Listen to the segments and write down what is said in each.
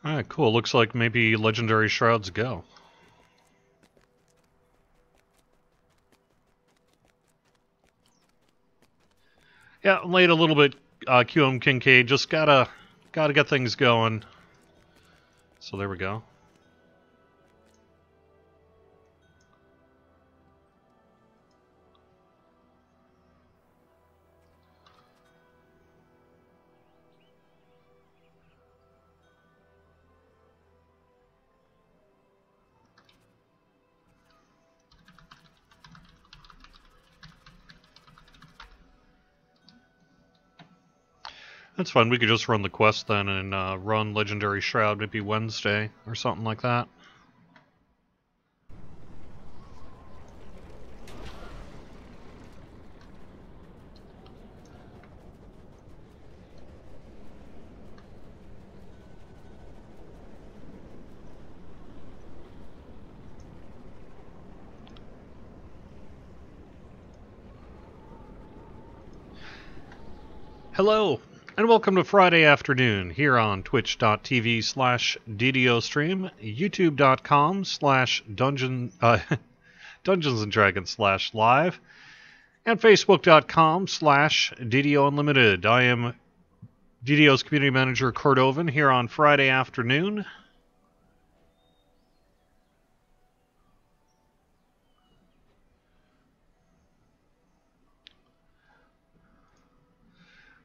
Alright, cool. Looks like maybe Legendary Shrouds go. Yeah, late a little bit, QM Kincaid. Just gotta get things going. So there we go. That's fine. We could just run the quest then and run Legendary Shroud maybe Wednesday or something like that. Hello, and welcome to Friday afternoon here on twitch.tv/DDO stream, youtube.com/Dungeons and Dragons/live, and facebook.com/DDO Unlimited. I am DDO's Community Manager Cordovan here on Friday afternoon.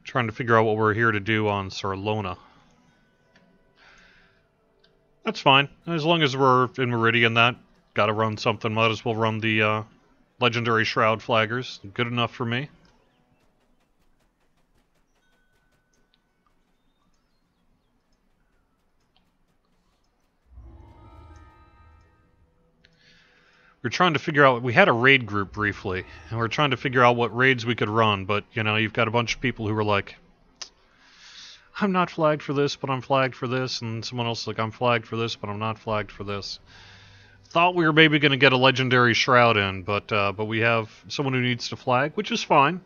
Trying to figure out what we're here to do on Sarlona. That's fine. As long as we're in Meridian, that gotta run something. Might as well run the Legendary Shroud flaggers. Good enough for me. We're trying to figure out, we had a raid group briefly, and we're trying to figure out what raids we could run, but, you know, you've got a bunch of people who are like, I'm not flagged for this, but I'm flagged for this, and someone else is like, I'm flagged for this, but I'm not flagged for this. Thought we were maybe going to get a Legendary Shroud in, but we have someone who needs to flag, which is fine.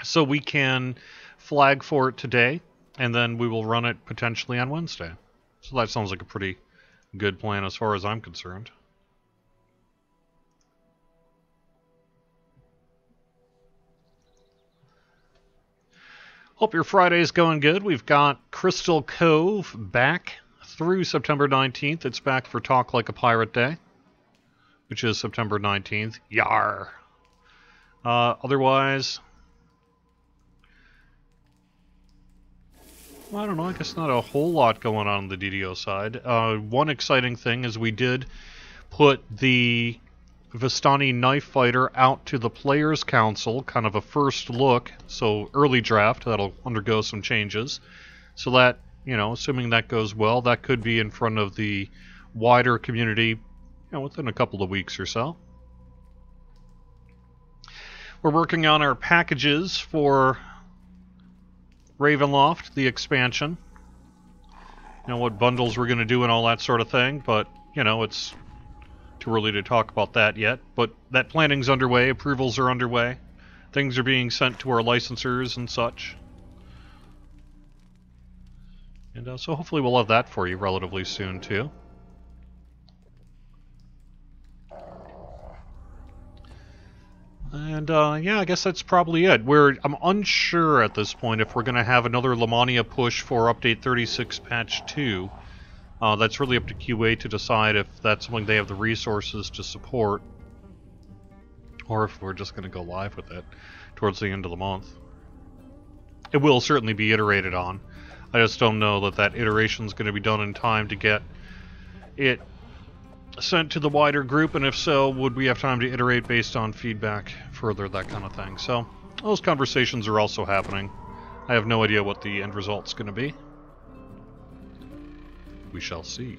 So we can flag for it today, and then we will run it potentially on Wednesday. So that sounds like a pretty good plan as far as I'm concerned. Hope your Friday's going good. We've got Crystal Cove back through September 19th. It's back for Talk Like a Pirate Day, which is September 19th. Yar! Otherwise, well, I don't know. I guess not a whole lot going on the DDO side. One exciting thing is we did put the Vistani Knife Fighter out to the Players' Council, kind of a first look, so early draft, that'll undergo some changes. So that, you know, assuming that goes well, that could be in front of the wider community, you know, within a couple of weeks or so. We're working on our packages for Ravenloft, the expansion. You know, what bundles we're going to do and all that sort of thing, but, you know, it's too early to talk about that yet, but that planning's underway, approvals are underway, things are being sent to our licensors and such. And so hopefully we'll have that for you relatively soon too. And yeah, I guess that's probably it. I'm unsure at this point if we're going to have another Lamania push for Update 36 Patch 2. That's really up to QA to decide if that's something they have the resources to support, or if we're just going to go live with it towards the end of the month. It will certainly be iterated on. I just don't know that that iteration is going to be done in time to get it sent to the wider group, and if so, would we have time to iterate based on feedback further, that kind of thing. So those conversations are also happening. I have no idea what the end result's going to be. We shall see.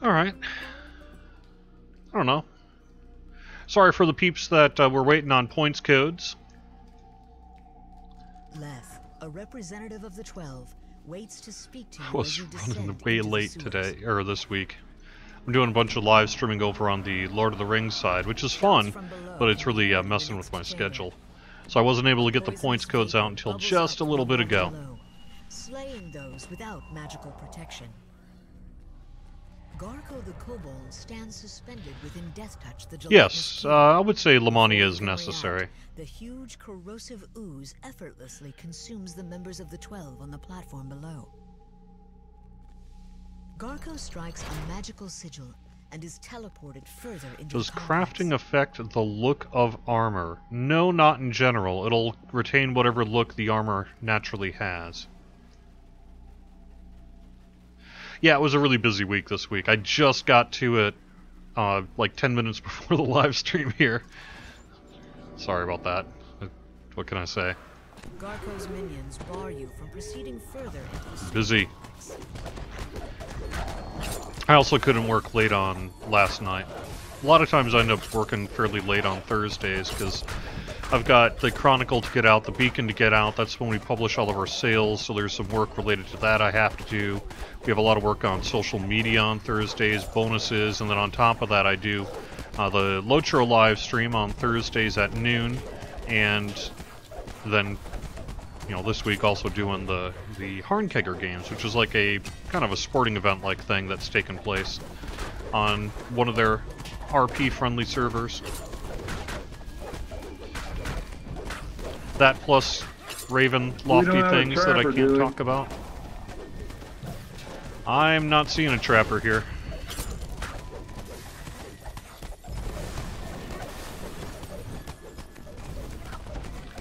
Alright. I don't know. Sorry for the peeps that were waiting on points codes. Leth, a representative of the 12, waits to speak to you I was as you running descend way into the late sewers. today, or this week. I'm doing a bunch of live streaming over on the Lord of the Rings side, which is fun, but it's really messing with my schedule. So I wasn't able to get the points codes out until just a little bit ago. Slaying those without magical protection. Garko the Kobold stands suspended within death touch the Yes, I would say Lamania is necessary. The huge corrosive ooze effortlessly consumes the members of the 12 on the platform below. Garko strikes a magical sigil and is teleported further into Does the complex. crafting affect the look of armor? No, not in general. It'll retain whatever look the armor naturally has. Yeah, it was a really busy week this week. I just got to it like 10 minutes before the live stream here. Sorry about that. What can I say? Garko's minions bar you from proceeding further into the Busy. I also couldn't work late on last night. A lot of times I end up working fairly late on Thursdays because I've got the Chronicle to get out, the Beacon to get out. That's when we publish all of our sales, so there's some work related to that I have to do. We have a lot of work on social media on Thursdays, bonuses, and then on top of that I do the Lotro live stream on Thursdays at noon, and then, you know, this week also doing the Harnkegger games, which is like a kind of a sporting event-like thing that's taken place on one of their RP-friendly servers. That plus Raven lofty things that I can't talk about. I'm not seeing a trapper here.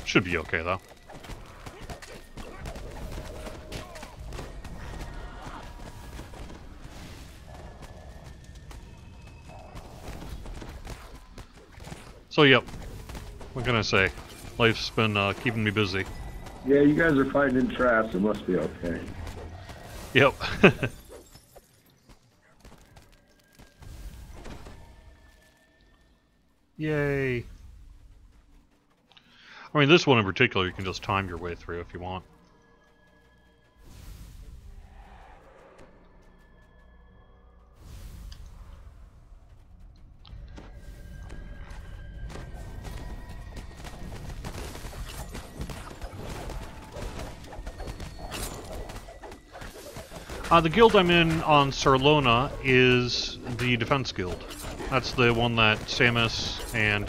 Should be okay though. So yep, what can I say? Life's been keeping me busy. Yeah, you guys are fighting traps. It must be okay. Yep. Yay. I mean, this one in particular, you can just time your way through if you want. The guild I'm in on Sarlona is the Defense Guild. That's the one that Samus and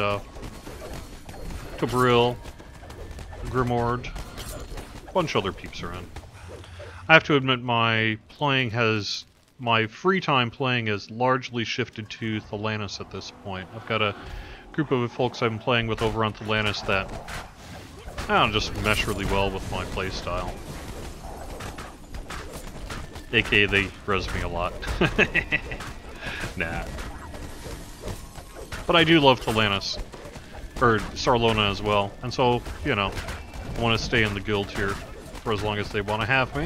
Tobril, Grimord, a bunch of other peeps are in. I have to admit my free time playing has largely shifted to Thelanis at this point. I've got a group of folks I've been playing with over on Thelanis that I don't know, just mesh really well with my playstyle. AKA they res me a lot. Nah. But I do love Thelanis. Or Sarlona as well. And so, you know, I want to stay in the guild here for as long as they want to have me.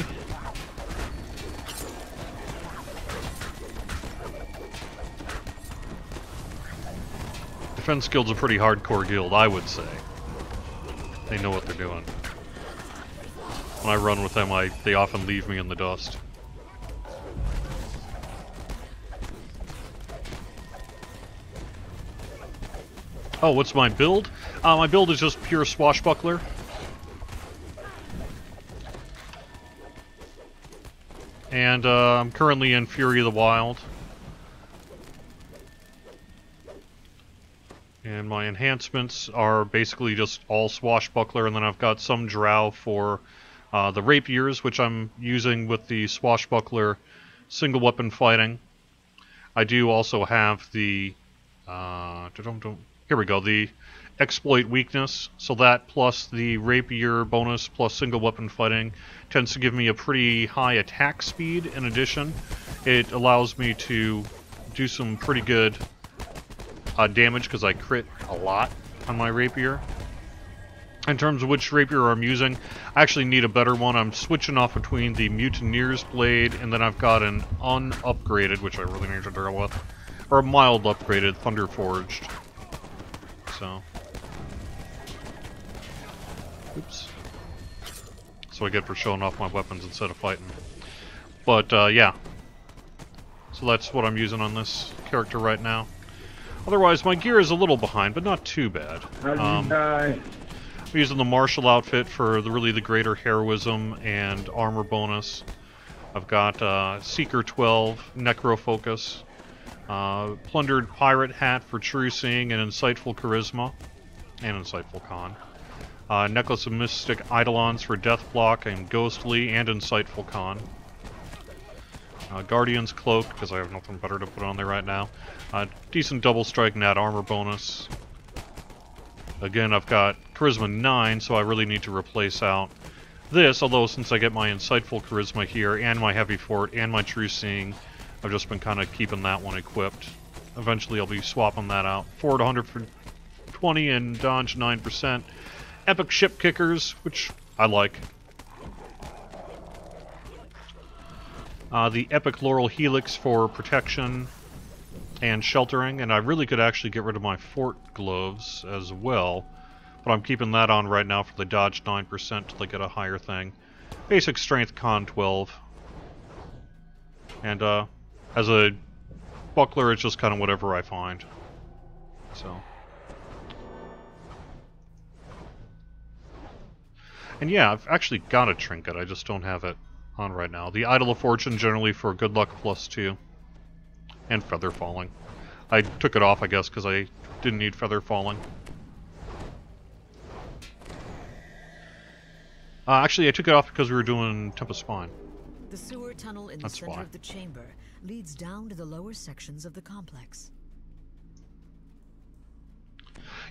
Defense Guild's a pretty hardcore guild, I would say. They know what they're doing. When I run with them, they often leave me in the dust. Oh, what's my build? My build is just pure Swashbuckler. And I'm currently in Fury of the Wild. And my enhancements are basically just all Swashbuckler, and then I've got some Drow for the Rapiers, which I'm using with the Swashbuckler single weapon fighting. I do also have the... here we go, the Exploit Weakness. So that plus the Rapier bonus plus single weapon fighting tends to give me a pretty high attack speed. In addition, it allows me to do some pretty good damage because I crit a lot on my Rapier. In terms of which Rapier I'm using, I actually need a better one. I'm switching off between the Mutineer's Blade and then I've got an unupgraded, which I really need to deal with, or a mild upgraded Thunder Forged. So, oops. So I get for showing off my weapons instead of fighting. But, yeah. So that's what I'm using on this character right now. Otherwise, my gear is a little behind, but not too bad. How did you die? I'm using the martial outfit for really the greater heroism and armor bonus. I've got Seeker 12, Necro Focus, Plundered Pirate Hat for True Seeing and Insightful Charisma, and Insightful Con. Necklace of Mystic Eidolons for Death Block and Ghostly and Insightful Con. Guardian's Cloak, because I have nothing better to put on there right now. Decent double strike nat armor bonus. Again, I've got Charisma 9, so I really need to replace out this, although since I get my Insightful Charisma here, and my Heavy Fort, and my True Seeing, I've just been kind of keeping that one equipped. Eventually I'll be swapping that out. Forward 100 for 20 and dodge 9%. Epic Ship Kickers, which I like. The Epic Laurel Helix for protection and sheltering, and I really could actually get rid of my Fort Gloves as well, but I'm keeping that on right now for the dodge 9% till I get a higher thing. Basic Strength Con 12. And as a buckler, it's just kind of whatever I find. So. And yeah, I've actually got a trinket, I just don't have it on right now. The Idol of Fortune, generally for good luck +2. And feather falling. I took it off, I guess, because I didn't need feather falling. Actually, I took it off because we were doing Tempest Spine. The sewer tunnel in the center of the chamber leads down to the lower sections of the complex.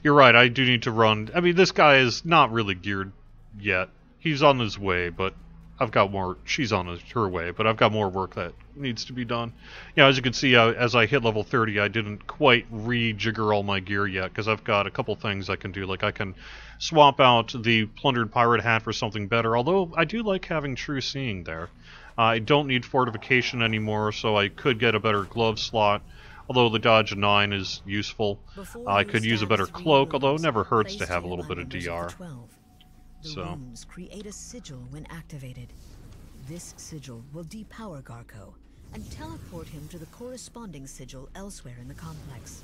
You're right, I do need to run. I mean, this guy is not really geared yet. He's on his way, but I've got more. She's on her way, but I've got more work that needs to be done. Yeah, as you can see, as I hit level 30, I didn't quite rejigger all my gear yet, because I've got a couple things I can do. Like, I can swap out the Plundered Pirate Hat for something better, although I do like having True Seeing there. I don't need Fortification anymore, so I could get a better glove slot, although the dodge 9 is useful. I could use a better cloak, although it never hurts to have a little bit of DR. The rooms create a sigil when activated. This sigil will depower Garco and teleport him to the corresponding sigil elsewhere in the complex.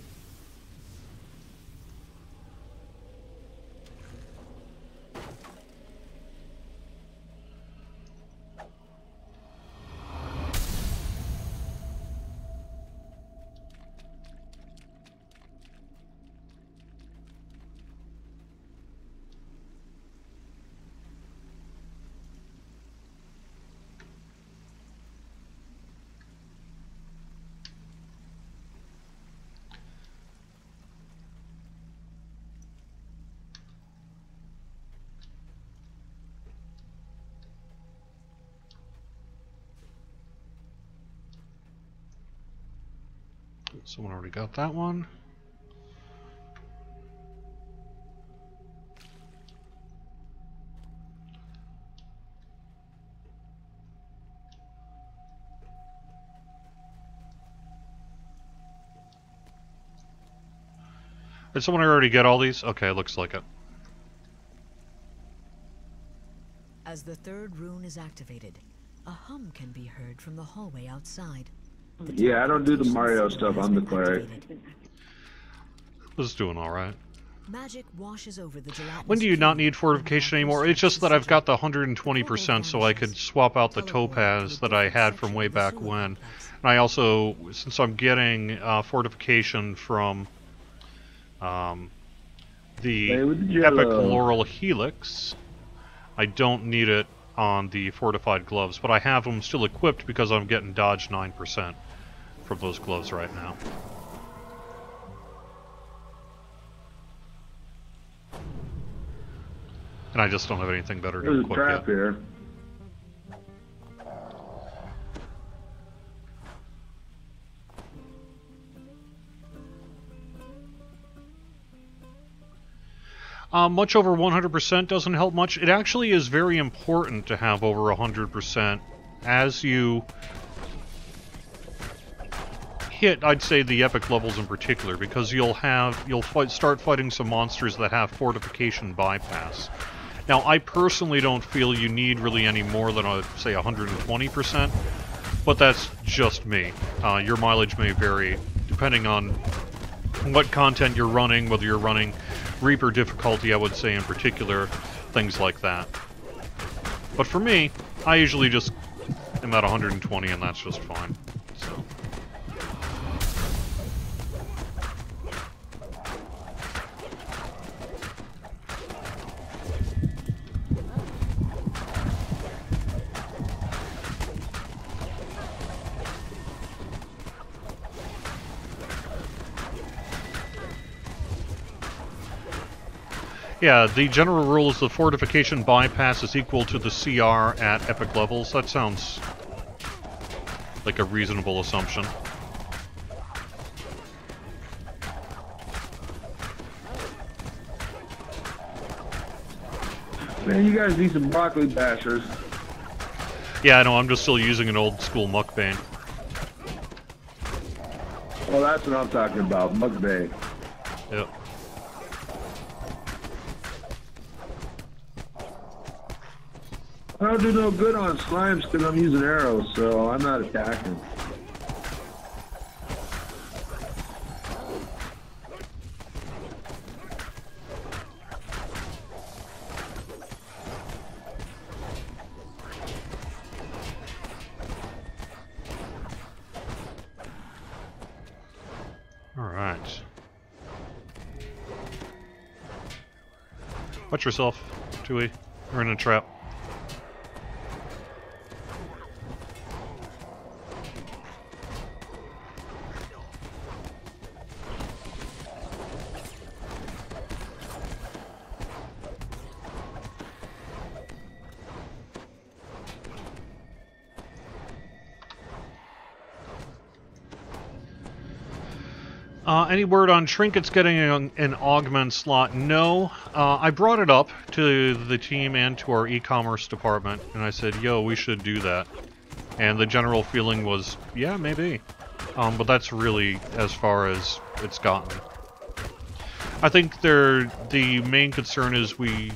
Someone already got that one. Did someone already get all these? Okay, looks like it. As the third rune is activated, a hum can be heard from the hallway outside. Yeah, I don't do the Mario stuff. I'm the cleric. This is doing alright. Magic washes over the when do you not need fortification anymore? It's just that I've got the 120% so I could swap out the topaz that I had from way back when. And I also, since I'm getting fortification from the Epic Laurel Helix, I don't need it on the fortified gloves, but I have them still equipped because I'm getting dodge 9% from those gloves right now. And I just don't have anything better to equip yet. Here. Much over 100% doesn't help much. It actually is very important to have over 100% as you hit, I'd say, the epic levels in particular, because you'll start fighting some monsters that have fortification bypass. Now, I personally don't feel you need really any more than, say, 120%, but that's just me. Your mileage may vary depending on what content you're running, whether you're running Reaper difficulty, I would say in particular, things like that. But for me, I usually just am at 120 and that's just fine. So. Yeah, the general rule is the fortification bypass is equal to the CR at epic levels. That sounds like a reasonable assumption. Man, you guys need some broccoli bashers. Yeah, I know, I'm just still using an old school mukbang. Oh, that's what I'm talking about, mukbang. Yep. I don't do no good on slimes because I'm using arrows, so I'm not attacking. Alright. Watch yourself, Tui. We're in a trap. Any word on Trinkets getting an augment slot? No. I brought it up to the team and to our e-commerce department, and I said, yo, we should do that. And the general feeling was, yeah, maybe. But that's really as far as it's gotten. I think the main concern is we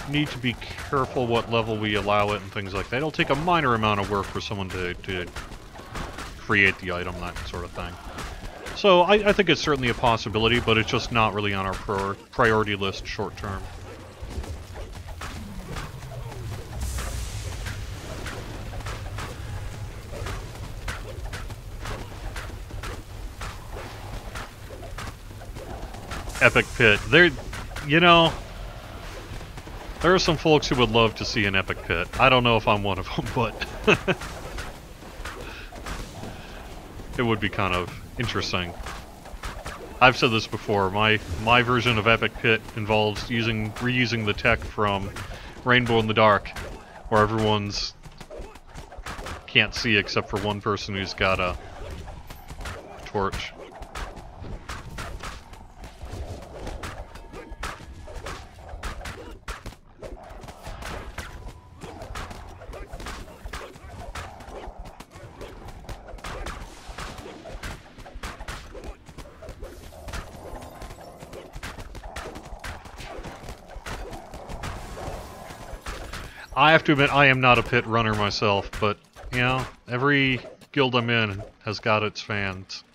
need to be careful what level we allow it and things like that. It'll take a minor amount of work for someone to create the item, that sort of thing. So I think it's certainly a possibility, but it's just not really on our priority list short term. Epic Pit. You know, there are some folks who would love to see an Epic Pit. I don't know if I'm one of them, but it would be kind of interesting. I've said this before, my version of Epic Pit involves reusing the tech from Rainbow in the Dark, where everyone's can't see except for one person who's got a torch. I have to admit, I am not a pit runner myself, but, you know, every guild I'm in has got its fans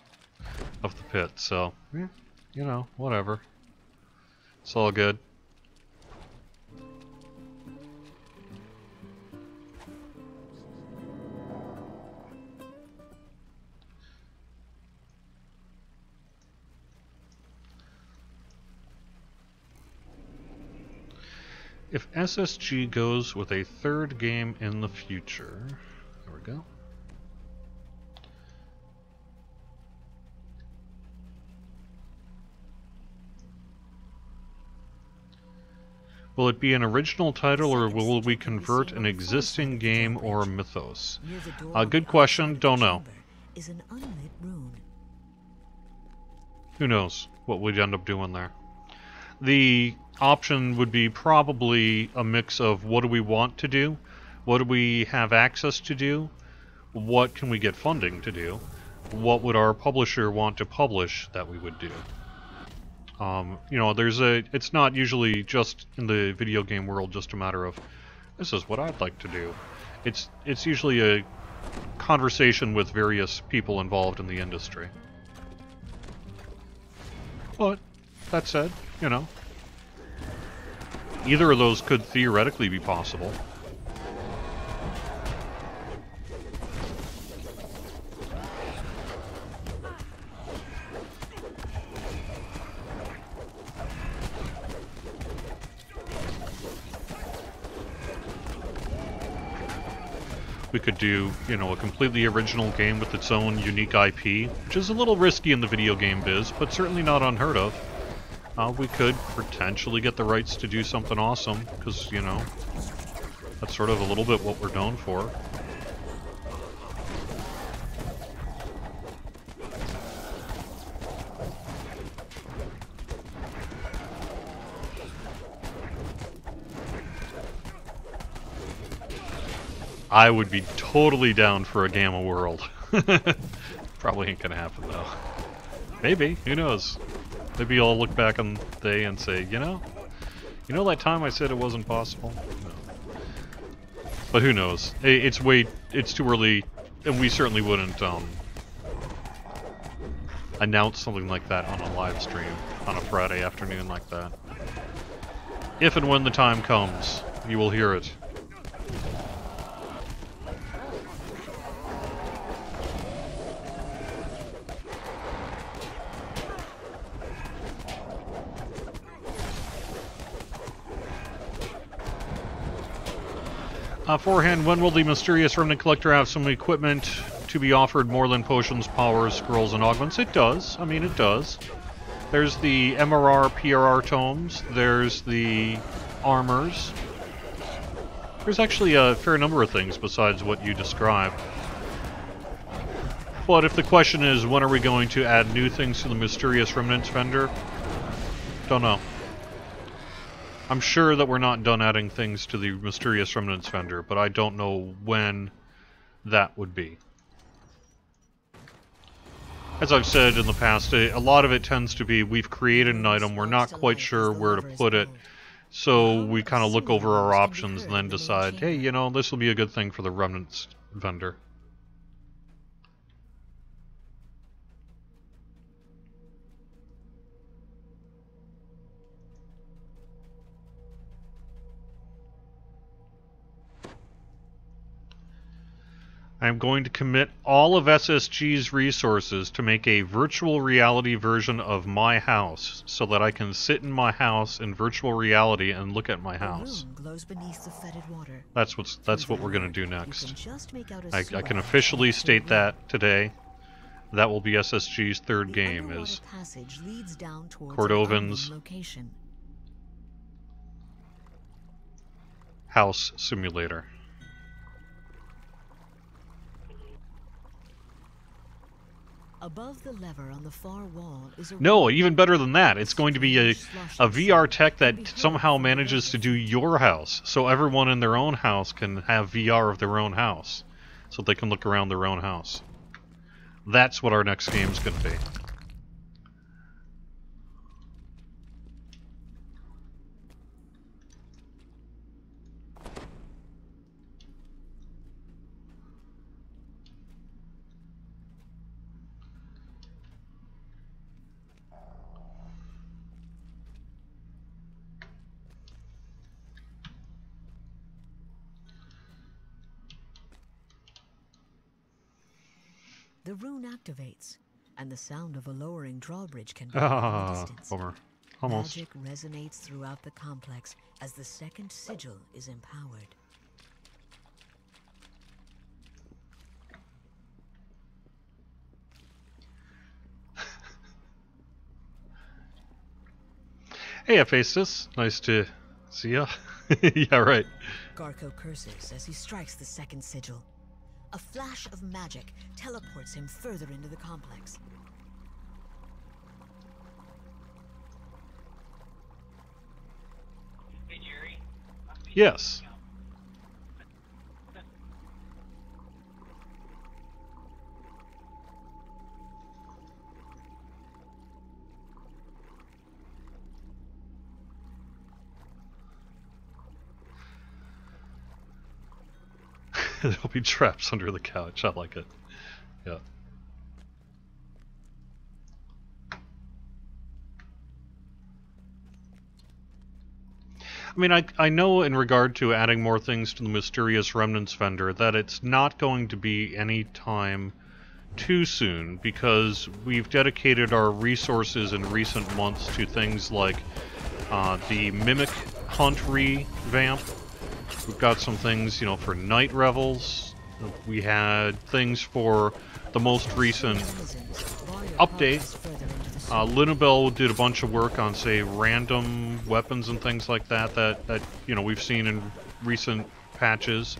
of the pit, so, yeah, you know, whatever. It's all good. If SSG goes with a third game in the future, there we go. Will it be an original title or will we convert an existing game or mythos? Good question, don't know. Who knows what we'd end up doing there. The option would be probably a mix of what do we want to do, what do we have access to do, what can we get funding to do, what would our publisher want to publish that we would do. You know, it's not usually just in the video game world just a matter of, this is what I'd like to do. It's usually a conversation with various people involved in the industry. But, that said, you know, either of those could theoretically be possible. We could do, you know, a completely original game with its own unique IP, which is a little risky in the video game biz, but certainly not unheard of. We could potentially get the rights to do something awesome, because, you know, that's sort of a little bit what we're known for. I would be totally down for a Gamma World. Probably ain't gonna happen though. Maybe, who knows? Maybe I'll look back on the day and say, you know that time I said it wasn't possible? No. But who knows? It's too early, and we certainly wouldn't announce something like that on a live stream on a Friday afternoon like that. If and when the time comes, you will hear it. Forehand, when will the mysterious Remnant Collector have some equipment to be offered more than potions, powers, scrolls, and augments? It does. I mean, it does. There's the MRR, PRR tomes. There's the armors. There's actually a fair number of things besides what you described. But if the question is, when are we going to add new things to the Mysterious Remnants vendor? Don't know. I'm sure that we're not done adding things to the Mysterious Remnants vendor, but I don't know when that would be. As I've said in the past, a lot of it tends to be we've created an item, we're not quite sure where to put it, so we kind of look over our options and then decide, hey, you know, this will be a good thing for the Remnants vendor. I'm going to commit all of SSG's resources to make a virtual reality version of my house, so that I can sit in my house in virtual reality and look at my house. That's what we're going to do next. I can officially state that today. That will be SSG's third game, is Cordovan's house simulator. Above the lever on the far wall is a no, even better than that. It's going to be a VR tech that somehow manages to do your house. So everyone in their own house can have VR of their own house. So they can look around their own house. That's what our next game's going to be. The rune activates, and the sound of a lowering drawbridge can be heard in the distance. Bummer. Almost. Magic resonates throughout the complex as the second sigil is empowered. Hey, Hephaestus. Nice to see ya. Yeah, right. Garco curses as he strikes the second sigil. A flash of magic teleports him further into the complex. Hey, Jerry. Yes. There'll be traps under the couch. I like it. Yeah. I mean, I know in regard to adding more things to the Mysterious Remnants vendor that it's not going to be any time too soon, because we've dedicated our resources in recent months to things like the Mimic Hunt revamp. We've got some things, you know, for Night Revels. We had things for the most recent update. Linabel did a bunch of work on, say, random weapons and things like that, that you know, we've seen in recent patches,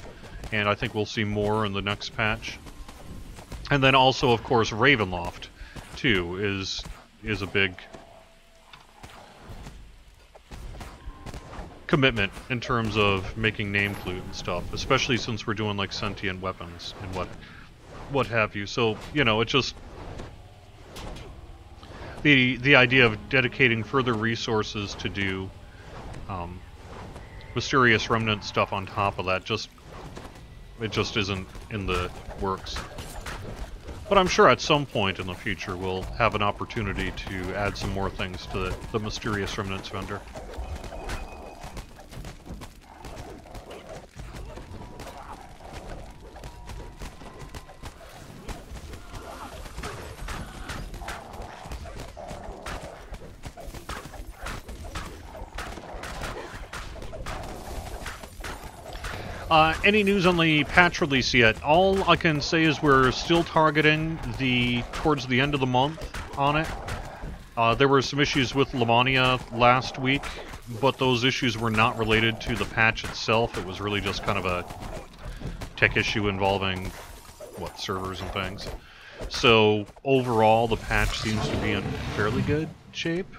and I think we'll see more in the next patch. And then also, of course, Ravenloft, too, is a big commitment in terms of making name flute and stuff, especially since we're doing, like, sentient weapons and what have you. So, you know, it's just the idea of dedicating further resources to do Mysterious Remnant stuff on top of that, it just isn't in the works. But I'm sure at some point in the future we'll have an opportunity to add some more things to the Mysterious Remnants vendor. Any news on the patch release yet? All I can say is we're still targeting towards the end of the month on it. There were some issues with Lamania last week, but those issues were not related to the patch itself. It was really just kind of a tech issue involving, servers and things. So overall, the patch seems to be in fairly good shape,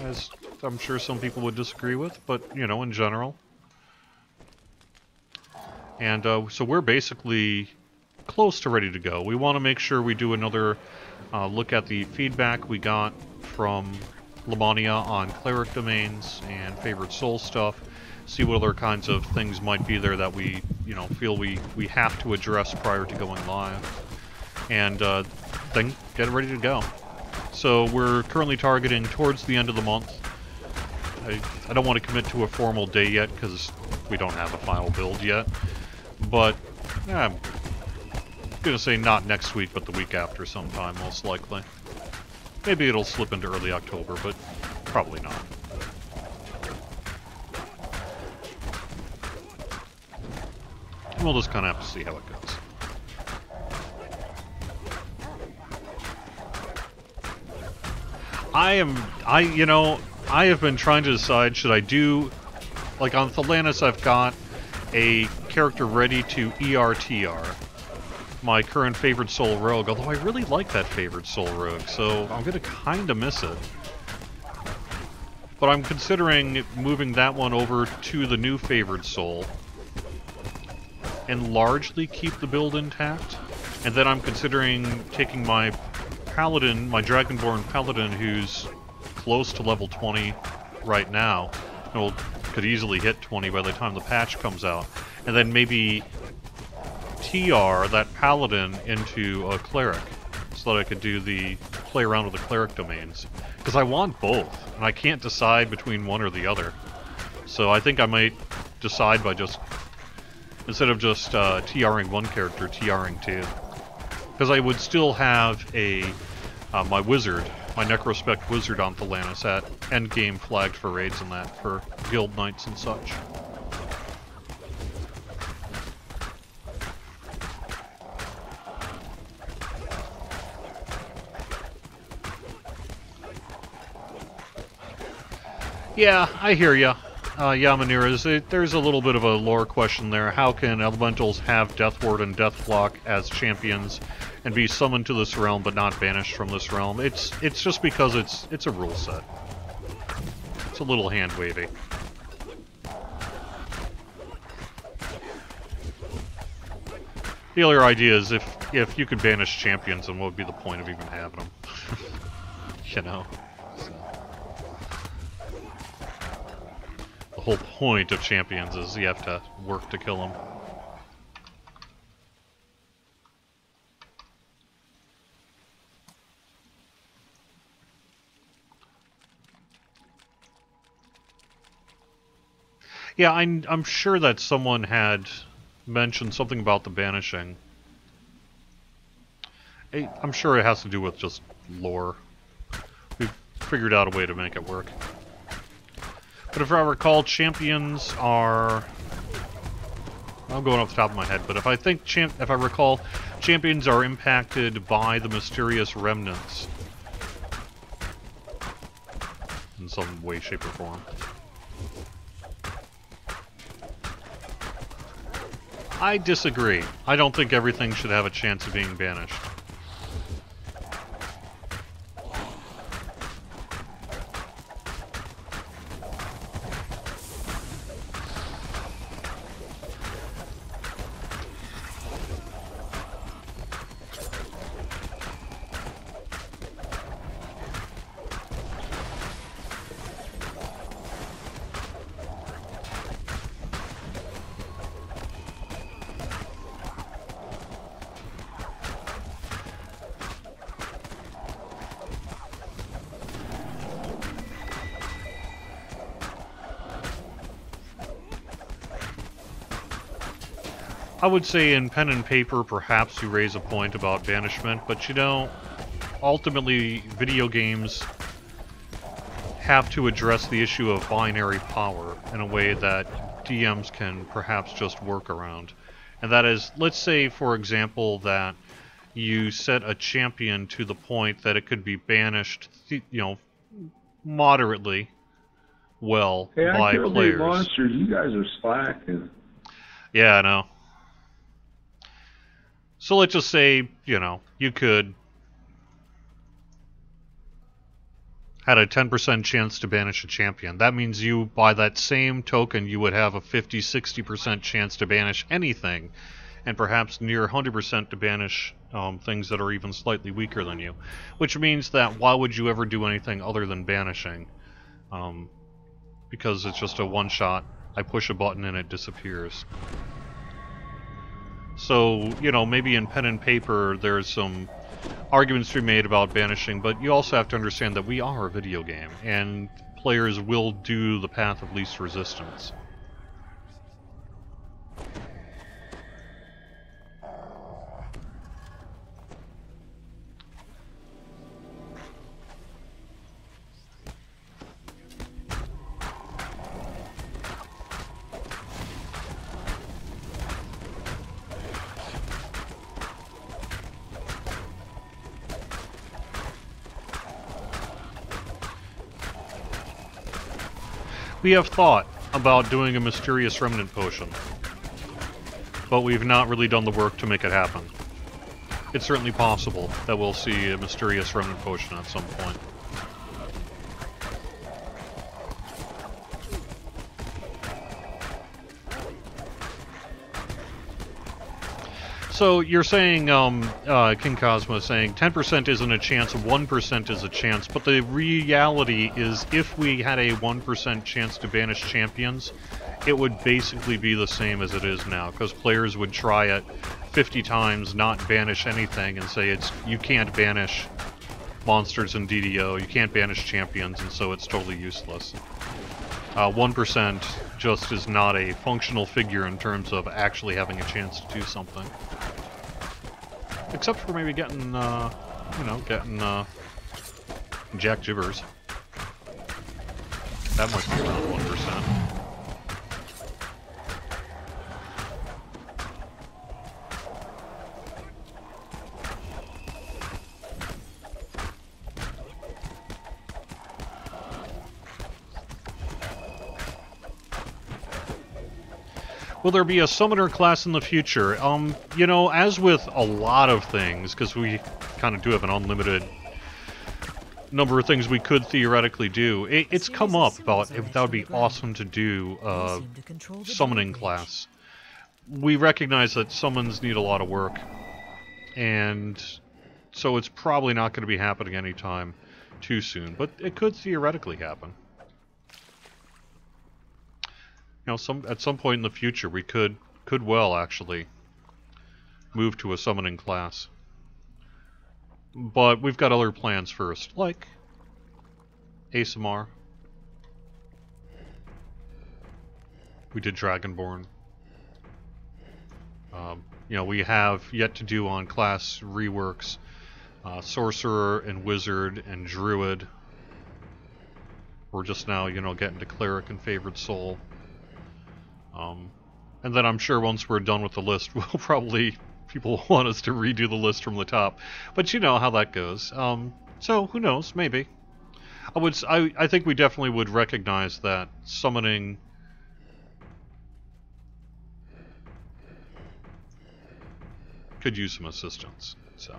as I'm sure some people would disagree with, but, you know, in general. And so we're basically close to ready to go. We want to make sure we do another look at the feedback we got from Lamania on cleric domains and favorite soul stuff, see what other kinds of things might be there that we, you know, feel we have to address prior to going live, and then get it ready to go. So we're currently targeting towards the end of the month. I don't want to commit to a formal day yet because we don't have a final build yet. But, I'm going to say not next week, but the week after sometime, most likely. Maybe it'll slip into early October, but probably not. We'll just kind of have to see how it goes. I have been trying to decide, should I do, like on Thelanis I've got a character ready to ERTR, my current favorite soul rogue, although I really like that favorite soul rogue, so I'm gonna kinda miss it. But I'm considering moving that one over to the new favorite soul and largely keep the build intact. And then I'm considering taking my paladin, my dragonborn paladin, who's close to level 20 right now, well, could easily hit 20 by the time the patch comes out, and then maybe TR that paladin into a cleric, so that I could play around with the cleric domains. Because I want both, and I can't decide between one or the other. So I think I might decide by just, instead of just TRing one character, TRing two. Because I would still have my wizard, my Necrospect wizard on Thelanis at endgame flagged for raids and that, for guild nights and such. Yeah, I hear ya. Yamanira, there's a little bit of a lore question there. How can elementals have Death Ward and Deathblock as champions and be summoned to this realm but not banished from this realm? It's just because it's a rule set. It's a little hand-wavy. The other idea is if you could banish champions, then what would be the point of even having them? You know? So. The whole point of champions is you have to work to kill them. Yeah, I'm sure that someone had mentioned something about the banishing. I'm sure it has to do with just lore. We've figured out a way to make it work. But if I recall, champions are... I'm going off the top of my head, but if I recall, champions are impacted by the mysterious remnants. In some way, shape, or form. I disagree. I don't think everything should have a chance of being banished. I would say in pen and paper, perhaps you raise a point about banishment, but you know, ultimately, video games have to address the issue of binary power in a way that DMs can perhaps just work around. And that is, let's say, for example, that you set a champion to the point that it could be banished, you know, moderately well Hey, by I killed players. 8 monsters. You guys are slacking. Yeah, I know. So let's just say, you know, you could had a 10% chance to banish a champion. That means you, by that same token, you would have a 50-60% chance to banish anything, and perhaps near 100% to banish things that are even slightly weaker than you. Which means that why would you ever do anything other than banishing? Because it's just a one-shot. I push a button and it disappears. So, you know, maybe in pen and paper there's some arguments to be made about banishing, but you also have to understand that we are a video game, and players will do the path of least resistance. We have thought about doing a mysterious remnant potion, but we've not really done the work to make it happen. It's certainly possible that we'll see a mysterious remnant potion at some point. So you're saying, King Cosmo is saying 10% isn't a chance, 1% is a chance, but the reality is if we had a 1% chance to banish champions, it would basically be the same as it is now, because players would try it 50 times, not banish anything, and say you can't banish monsters in DDO, you can't banish champions, and so it's totally useless. 1% just is not a functional figure in terms of actually having a chance to do something. Except for maybe getting, you know, Jack Jibbers. That might be around 1%. Will there be a summoner class in the future? You know, as with a lot of things, because we kind of do have an unlimited number of things we could theoretically do, it's come up about if that would be awesome to do a summoning class. We recognize that summons need a lot of work, and so it's probably not going to be happening anytime too soon, but it could theoretically happen. You know, at some point in the future, we could well actually move to a summoning class. But we've got other plans first, like ASMR. We did Dragonborn. You know, we have yet to do on class reworks Sorcerer and Wizard and Druid. We're just now, you know, getting to Cleric and Favored Soul. And then I'm sure once we're done with the list, we'll probably, people want us to redo the list from the top. But you know how that goes. So, who knows, maybe. I think we definitely would recognize that summoning could use some assistance, so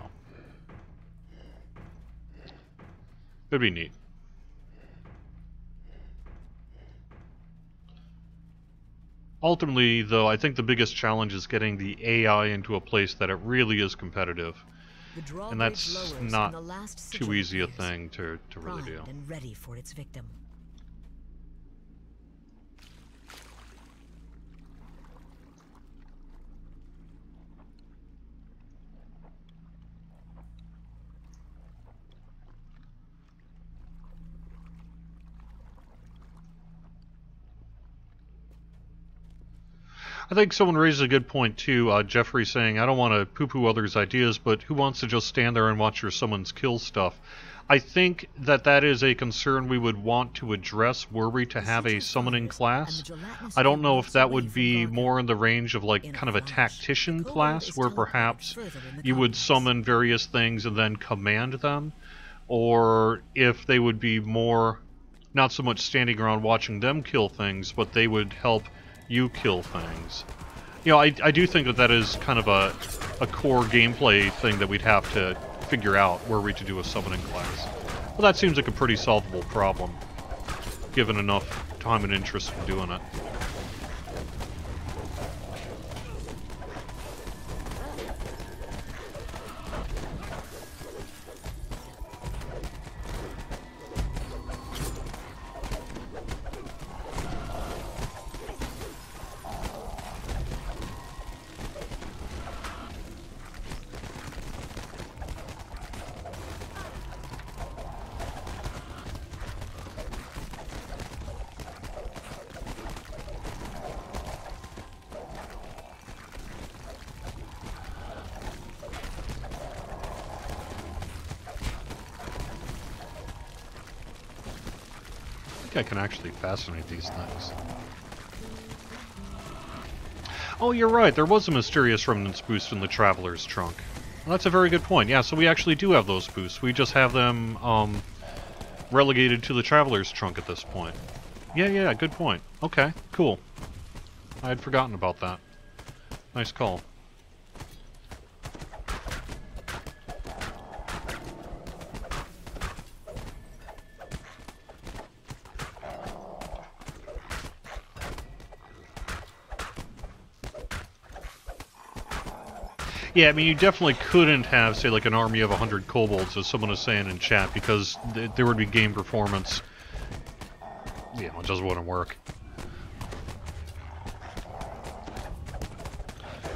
it'd be neat. Ultimately, though, I think the biggest challenge is getting the AI into a place that it really is competitive, and that's not too easy a thing to really do. And ready for its victim. I think someone raises a good point too, Jeffrey saying, I don't want to poo-poo others' ideas, but who wants to just stand there and watch your summons kill stuff? I think that that is a concern we would want to address were we to have a summoning class. I don't know if that would be more in the range of like kind of a tactician class, where perhaps you would summon various things and then command them, or if they would be more, not so much standing around watching them kill things, but they would help you kill things. You know, I do think that that is kind of a core gameplay thing that we'd have to figure out were we to do a summoning class. Well, that seems like a pretty solvable problem, given enough time and interest in doing it. I can actually fascinate these things. Oh, you're right. There was a mysterious remnants boost in the Traveler's Trunk. Well, that's a very good point. Yeah, so we actually do have those boosts. We just have them relegated to the Traveler's Trunk at this point. Yeah, good point. Okay, cool. I had forgotten about that. Nice call. Yeah, I mean, you definitely couldn't have, say, like an army of 100 kobolds, as someone was saying in chat, because there would be game performance. You know, it just wouldn't work.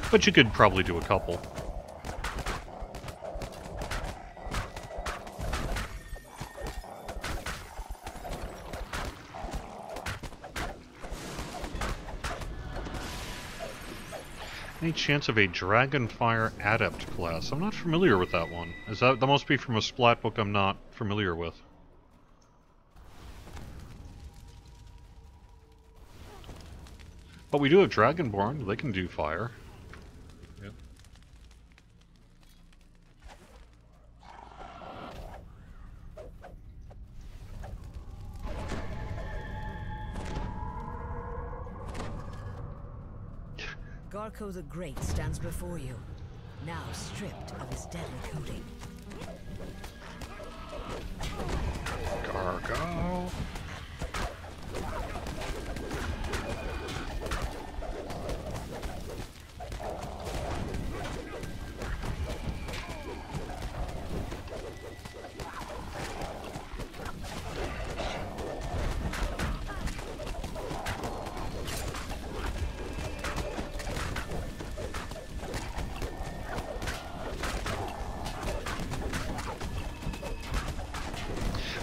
But you could probably do a couple. Any chance of a Dragonfire Adept class? I'm not familiar with that one. That must be from a Splat book I'm not familiar with. But we do have Dragonborn. They can do fire. Yep. Garko the Great stands before you, now stripped of his deadly coating. Gargo.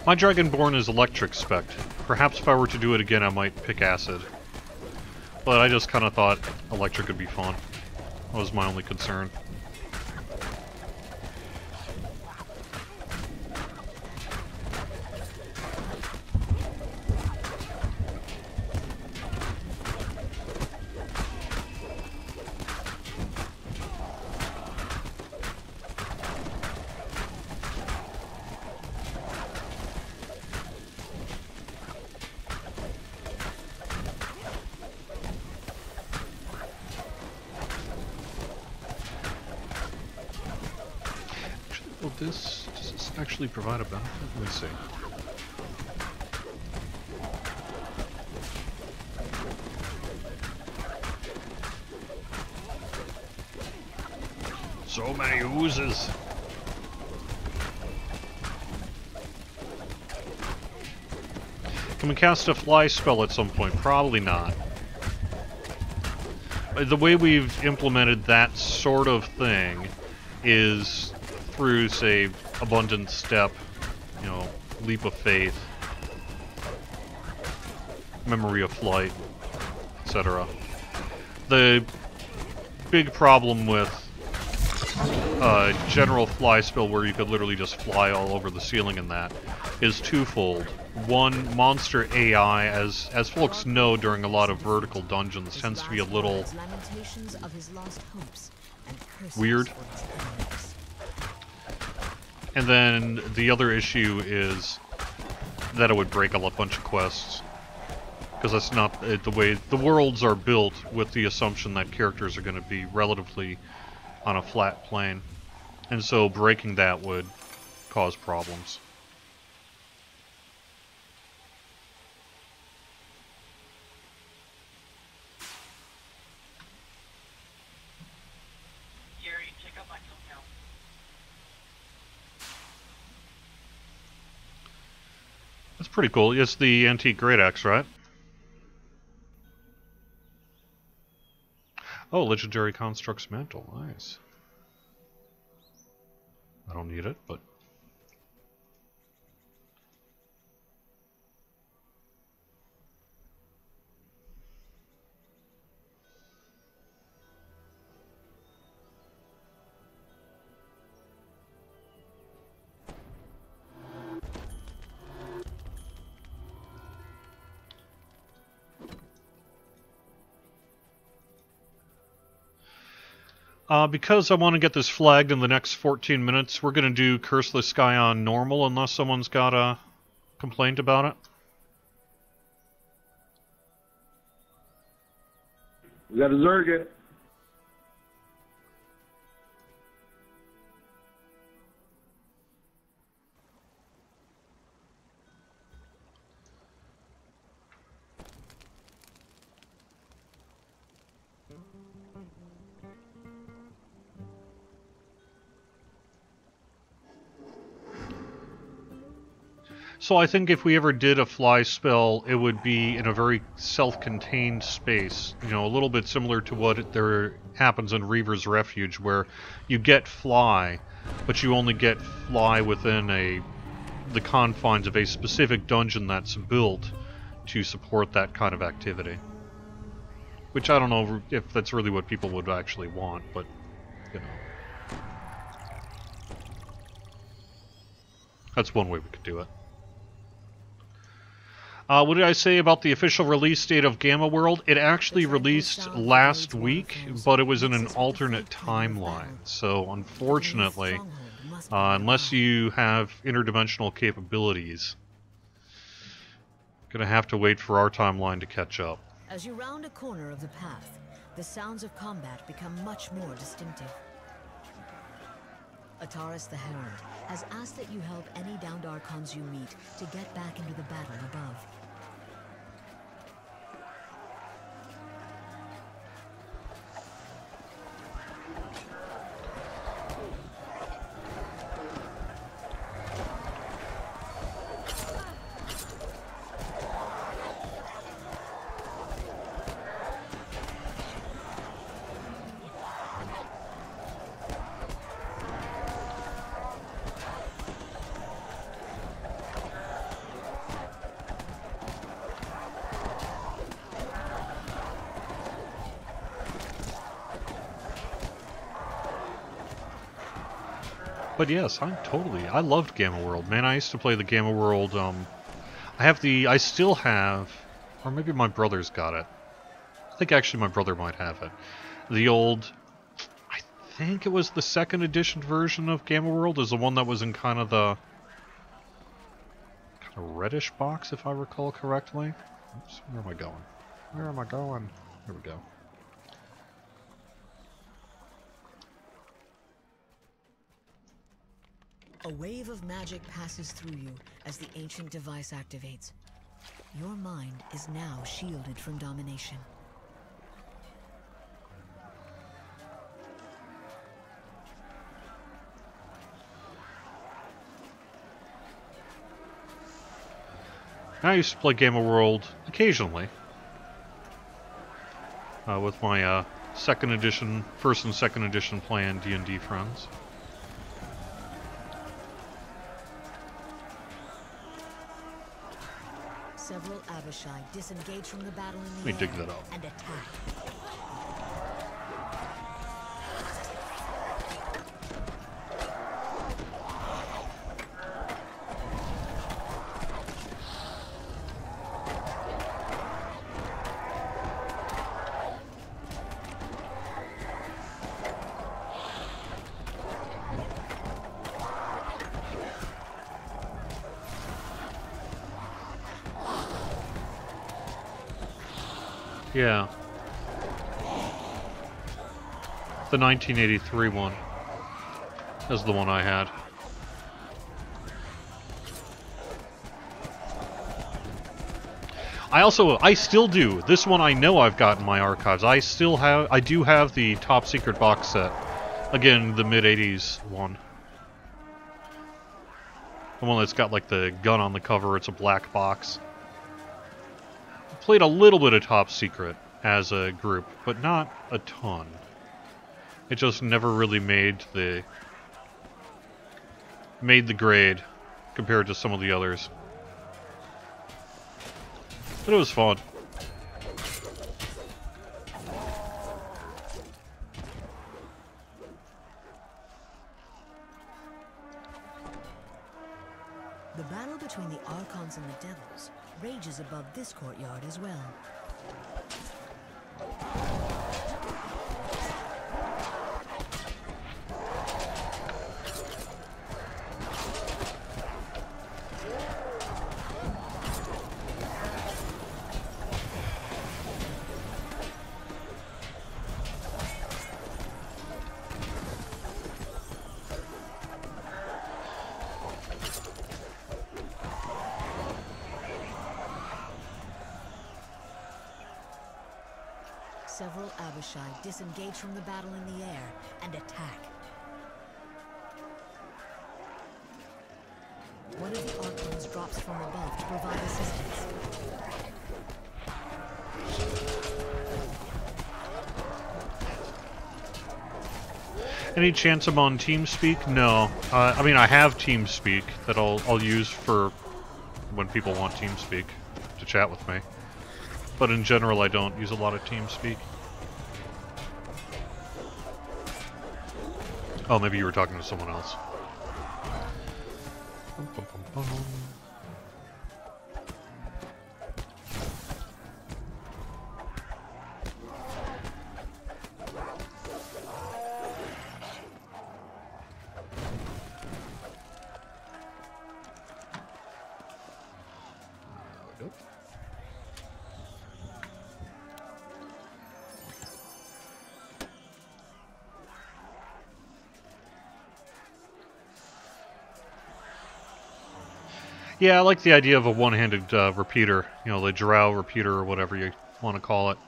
My Dragonborn is electric spect. Perhaps if I were to do it again, I might pick acid. But I just kind of thought electric would be fun. That was my only concern. Does this actually provide a benefit? Let me see. So many oozes. Can we cast a fly spell at some point? Probably not. The way we've implemented that sort of thing is through, say, Abundant Step, you know, Leap of Faith, Memory of Flight, etc. The big problem with general fly spell, where you could literally just fly all over the ceiling in that, is twofold. One, monster AI, as folks know during a lot of vertical dungeons, tends to be a little weird. And then the other issue is that it would break a bunch of quests. Because that's not the way... The worlds are built with the assumption that characters are going to be relatively on a flat plane. And so breaking that would cause problems. That's pretty cool. It's the Antique Great Axe, right? Oh, Legendary Construct's Mantle. Nice. I don't need it, but... because I want to get this flagged in the next 14 minutes, we're going to do Curse the Sky on normal, unless someone's got a complaint about it. We got a Zerg. So I think if we ever did a fly spell, it would be in a very self-contained space. You know, a little bit similar to what there happens in Reaver's Refuge, where you get fly, but you only get fly within the confines of a specific dungeon that's built to support that kind of activity. Which I don't know if that's really what people would actually want, but, you know. That's one way we could do it. What did I say about the official release date of Gamma World? It actually released last week, but it was in an alternate timeline. So, unfortunately, unless you have interdimensional capabilities, gonna have to wait for our timeline to catch up. As you round a corner of the path, the sounds of combat become much more distinctive. Ataris the Herald has asked that you help any downed Archons you meet to get back into the battle above. But yes, I loved Gamma World. Man, I used to play the Gamma World, I still have, or maybe my brother's got it. I think actually my brother might have it. The old, I think it was the second edition version of Gamma World, is the one that was in kind of the reddish box, if I recall correctly. Oops, where am I going? Where am I going? There we go. A wave of magic passes through you as the ancient device activates. Your mind is now shielded from domination. I used to play Gamma World occasionally with my first and second edition playing D&D friends. Several Abishai disengage from the battle in the Let me dig air that up. and attack. Yeah. The 1983 one is the one I had. I still do. This one I know I've got in my archives. I do have the top secret box set. Again, the mid-80s one. The one that's got like the gun on the cover, it's a black box. Played a little bit of Top Secret as a group, but not a ton. It just never really made the grade compared to some of the others. But it was fun. The battle between the Archons and the Devils rages above this courtyard as well. Several Abishai disengage from the battle in the air and attack. One of the Archons drops from above to provide assistance. Any chance I'm on TeamSpeak? No. I mean, I have TeamSpeak that I'll use for when people want TeamSpeak to chat with me. But in general, I don't use a lot of TeamSpeak. Oh, maybe you were talking to someone else. Yeah, I like the idea of a one-handed repeater. You know, the drow repeater or whatever you want to call it.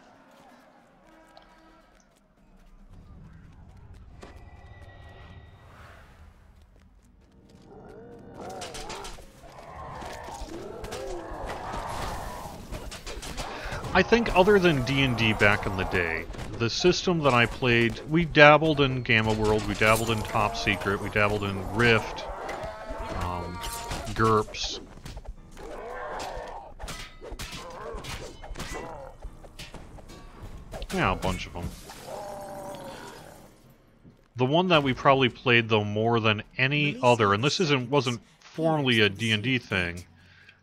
I think other than D&D back in the day, the system that I played, we dabbled in Gamma World, we dabbled in Top Secret, we dabbled in Rift, GURPS. Yeah, a bunch of them. The one that we probably played though more than any other, and this wasn't formally a D&D thing,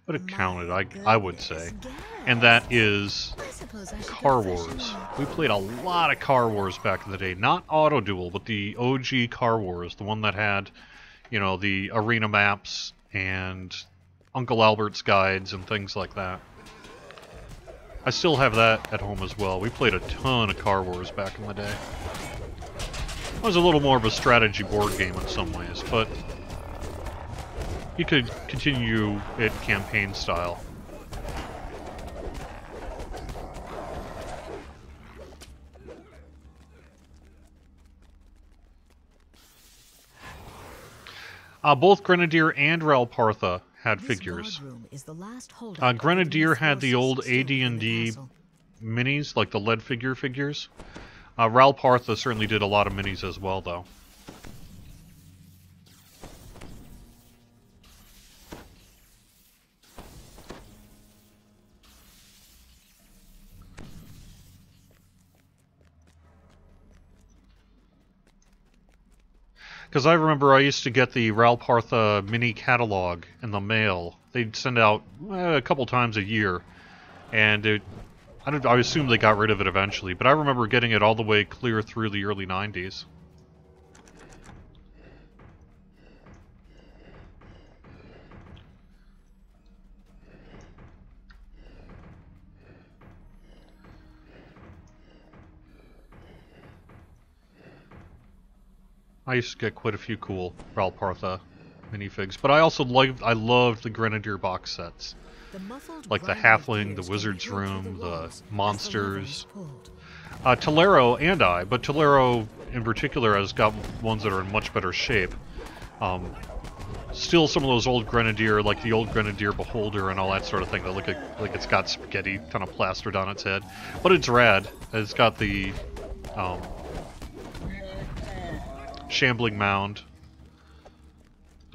but it counted, I would say, and that is Car Wars. We played a lot of Car Wars back in the day. Not Auto Duel, but the OG Car Wars, the one that had, you know, the arena maps and Uncle Albert's guides and things like that. I still have that at home as well. We played a ton of Car Wars back in the day. It was a little more of a strategy board game in some ways, but you could continue it campaign style. Both Grenadier and Ralpartha had figures. Grenadier had the old AD&D minis, like the lead figures. Ralpartha certainly did a lot of minis as well, though. Because I remember I used to get the Ralpartha mini catalog in the mail. They'd send out a couple times a year, and I assume they got rid of it eventually, but I remember getting it all the way clear through the early 90s. I used to get quite a few cool Ralpartha minifigs, but I also loved the Grenadier box sets. Like the Halfling, the Wizard's Room, the Monsters. Tolero and I, but Tolero in particular has got ones that are in much better shape. Still some of those old Grenadier, like the old Grenadier Beholder and all that sort of thing, that look like it's got spaghetti kind of plastered on its head. But it's rad. It's got the Shambling Mound.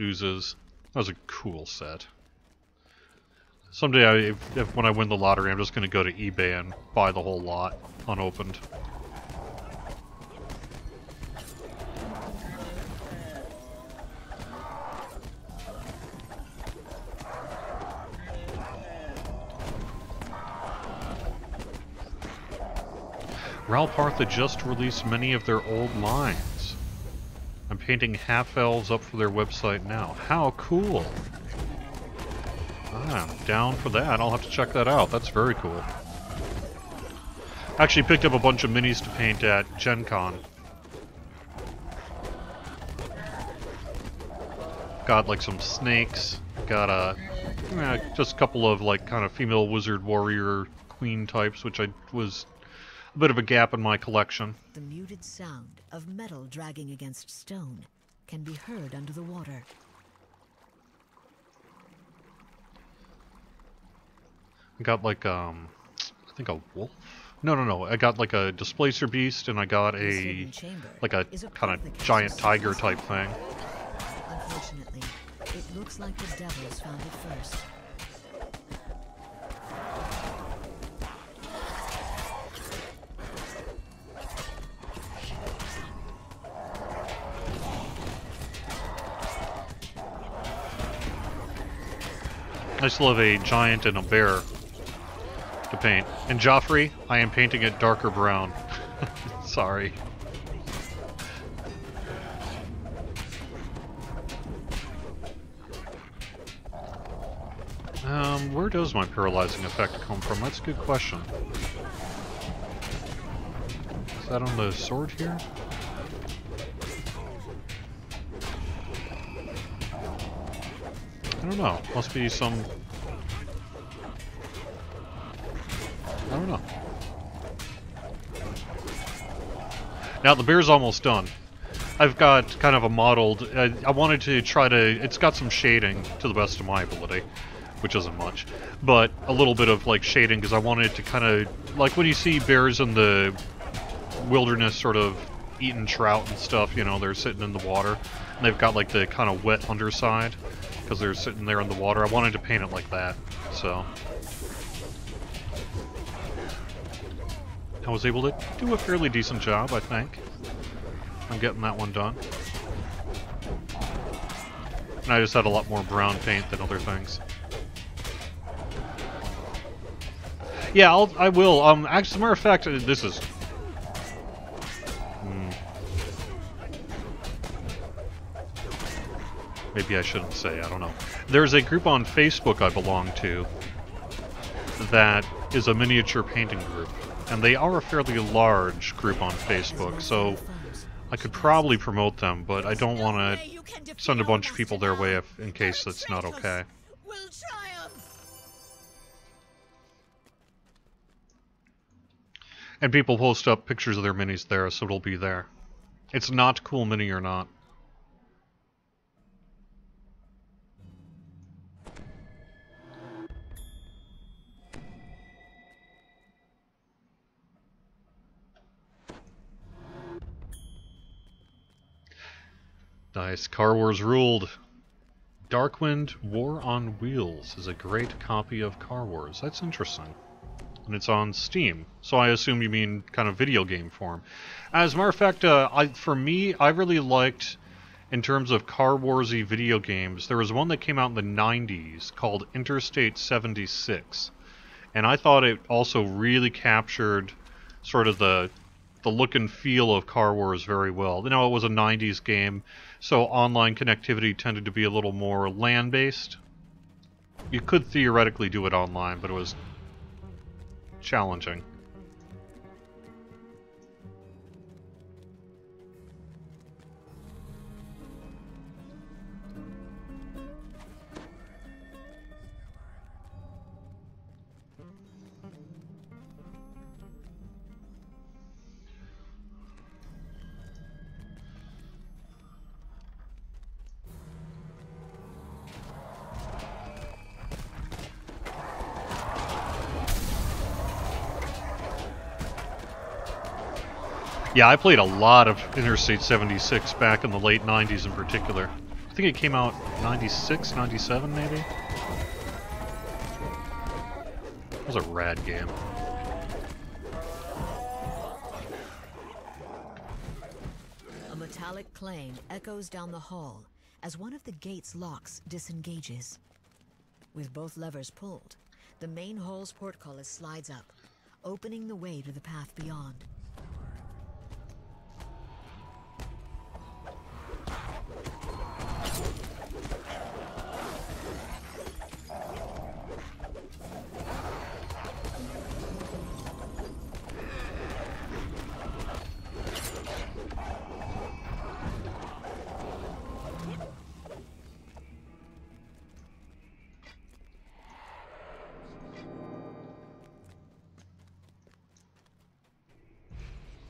Oozes. That was a cool set. Someday, when I win the lottery, I'm just going to go to eBay and buy the whole lot, unopened. Ralpartha just released many of their old lines. I'm painting half-elves up for their website now. How cool! I'm down for that. I'll have to check that out. That's very cool. Actually picked up a bunch of minis to paint at Gen Con. Got like some snakes. Got just a couple of like kind of female wizard warrior queen types, which was a bit of a gap in my collection. The muted sound of metal dragging against stone can be heard under the water. I got like I think a wolf. No. I got like a displacer beast, and I got a kind of giant tiger type thing. Unfortunately, it looks like the devils found it first. I still have a giant and a bear to paint. And Joffrey, I am painting it darker brown. Sorry. Where does my paralyzing effect come from? That's a good question. Is that on the sword here? I don't know. Must be some... I don't know. Now the beer's almost done. I've got kind of a modeled... I wanted to try to... It's got some shading to the best of my ability, which isn't much. But a little bit of like shading, because I wanted to kind of... Like when you see bears in the wilderness sort of eating trout and stuff, you know, they're sitting in the water. And they've got like the kind of wet underside, because they're sitting there in the water. I wanted to paint it like that, so... I was able to do a fairly decent job, I think. I'm getting that one done. And I just had a lot more brown paint than other things. Yeah, I will. Actually, as a matter of fact, this is... Maybe I shouldn't say, I don't know. There's a group on Facebook I belong to that is a miniature painting group. And they are a fairly large group on Facebook, so I could probably promote them, but I don't want to send a bunch of people their way in case that's not okay. And people post up pictures of their minis there, so it'll be there. It's not cool mini or not. Nice. Car Wars ruled. Darkwind War on Wheels is a great copy of Car Wars. That's interesting. And it's on Steam. So I assume you mean kind of video game form. As a matter of fact, for me, I really liked, in terms of Car Wars-y video games, there was one that came out in the 90s called Interstate 76. And I thought it also really captured sort of the look and feel of Car Wars very well. You know, it was a 90s game, so online connectivity tended to be a little more LAN-based. You could theoretically do it online, but it was challenging. Yeah, I played a lot of Interstate 76 back in the late 90s in particular. I think it came out 96, 97 maybe? It was a rad game. A metallic clang echoes down the hall as one of the gate's locks disengages. With both levers pulled, the main hall's portcullis slides up, opening the way to the path beyond.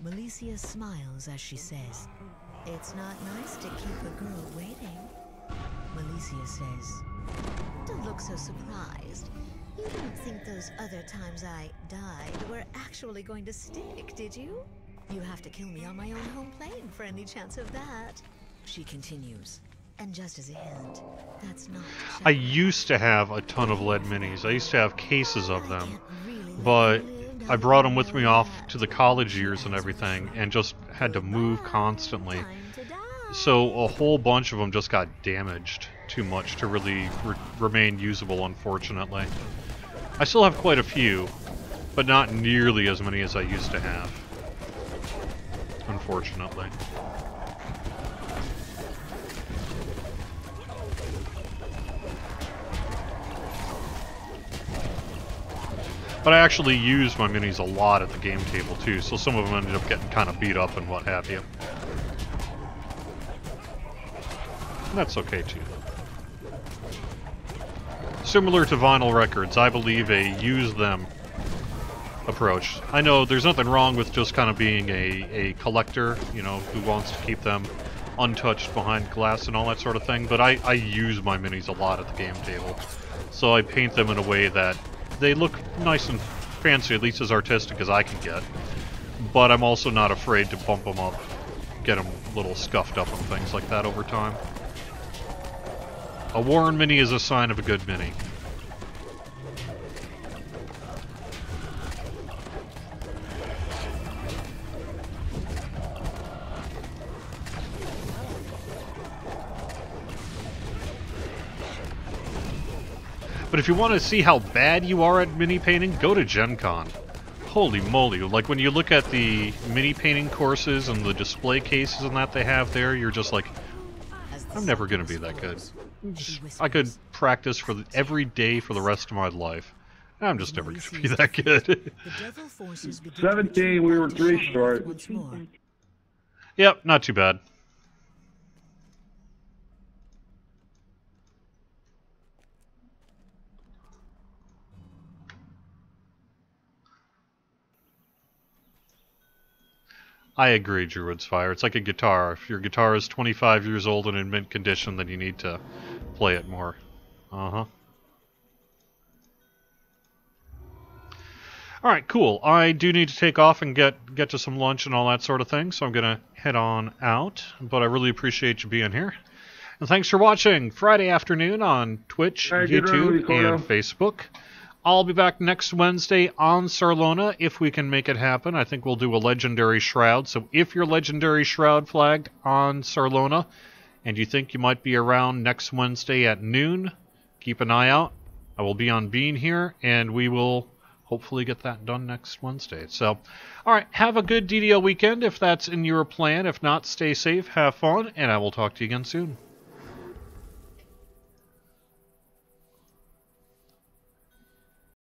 Malicia smiles as she says, "It's not nice to keep a girl waiting." Malicia says, "Don't look so surprised. You didn't think those other times I died were actually going to stick, did you? You have to kill me on my own home plane for any chance of that." She continues, "And just as a hint, that's not..." I used to have a ton of lead minis. I used to have cases of them, but I brought them with me off to the college years and everything, and just had to move constantly. So a whole bunch of them just got damaged too much to really remain usable, unfortunately. I still have quite a few, but not nearly as many as I used to have, unfortunately. But I actually use my minis a lot at the game table too, so some of them ended up getting kind of beat up and what have you. And that's okay too. Similar to vinyl records, I believe a use them approach. I know there's nothing wrong with just kind of being a collector, you know, who wants to keep them untouched behind glass and all that sort of thing, but I use my minis a lot at the game table. So I paint them in a way that they look nice and fancy, at least as artistic as I can get. But I'm also not afraid to bump them up, get them a little scuffed up and things like that over time. A worn mini is a sign of a good mini. But if you want to see how bad you are at mini painting, go to Gen Con. Holy moly, like when you look at the mini painting courses and the display cases and that they have there, you're just like, I'm never going to be that good. I could practice for every day for the rest of my life. I'm just never going to be that good. 17, we were 3 short. Yep, not too bad. I agree, Druid's Fire. It's like a guitar. If your guitar is 25 years old and in mint condition, then you need to play it more. Uh-huh. Alright, cool. I do need to take off and get to some lunch and all that sort of thing, so I'm going to head on out. But I really appreciate you being here. And thanks for watching Friday afternoon on Twitch, YouTube, and Facebook. I'll be back next Wednesday on Sarlona if we can make it happen. I think we'll do a Legendary Shroud. So if you're Legendary Shroud flagged on Sarlona and you think you might be around next Wednesday at noon, keep an eye out. I will be on Bean here, and we will hopefully get that done next Wednesday. So, alright, have a good DDO weekend if that's in your plan. If not, stay safe, have fun, and I will talk to you again soon.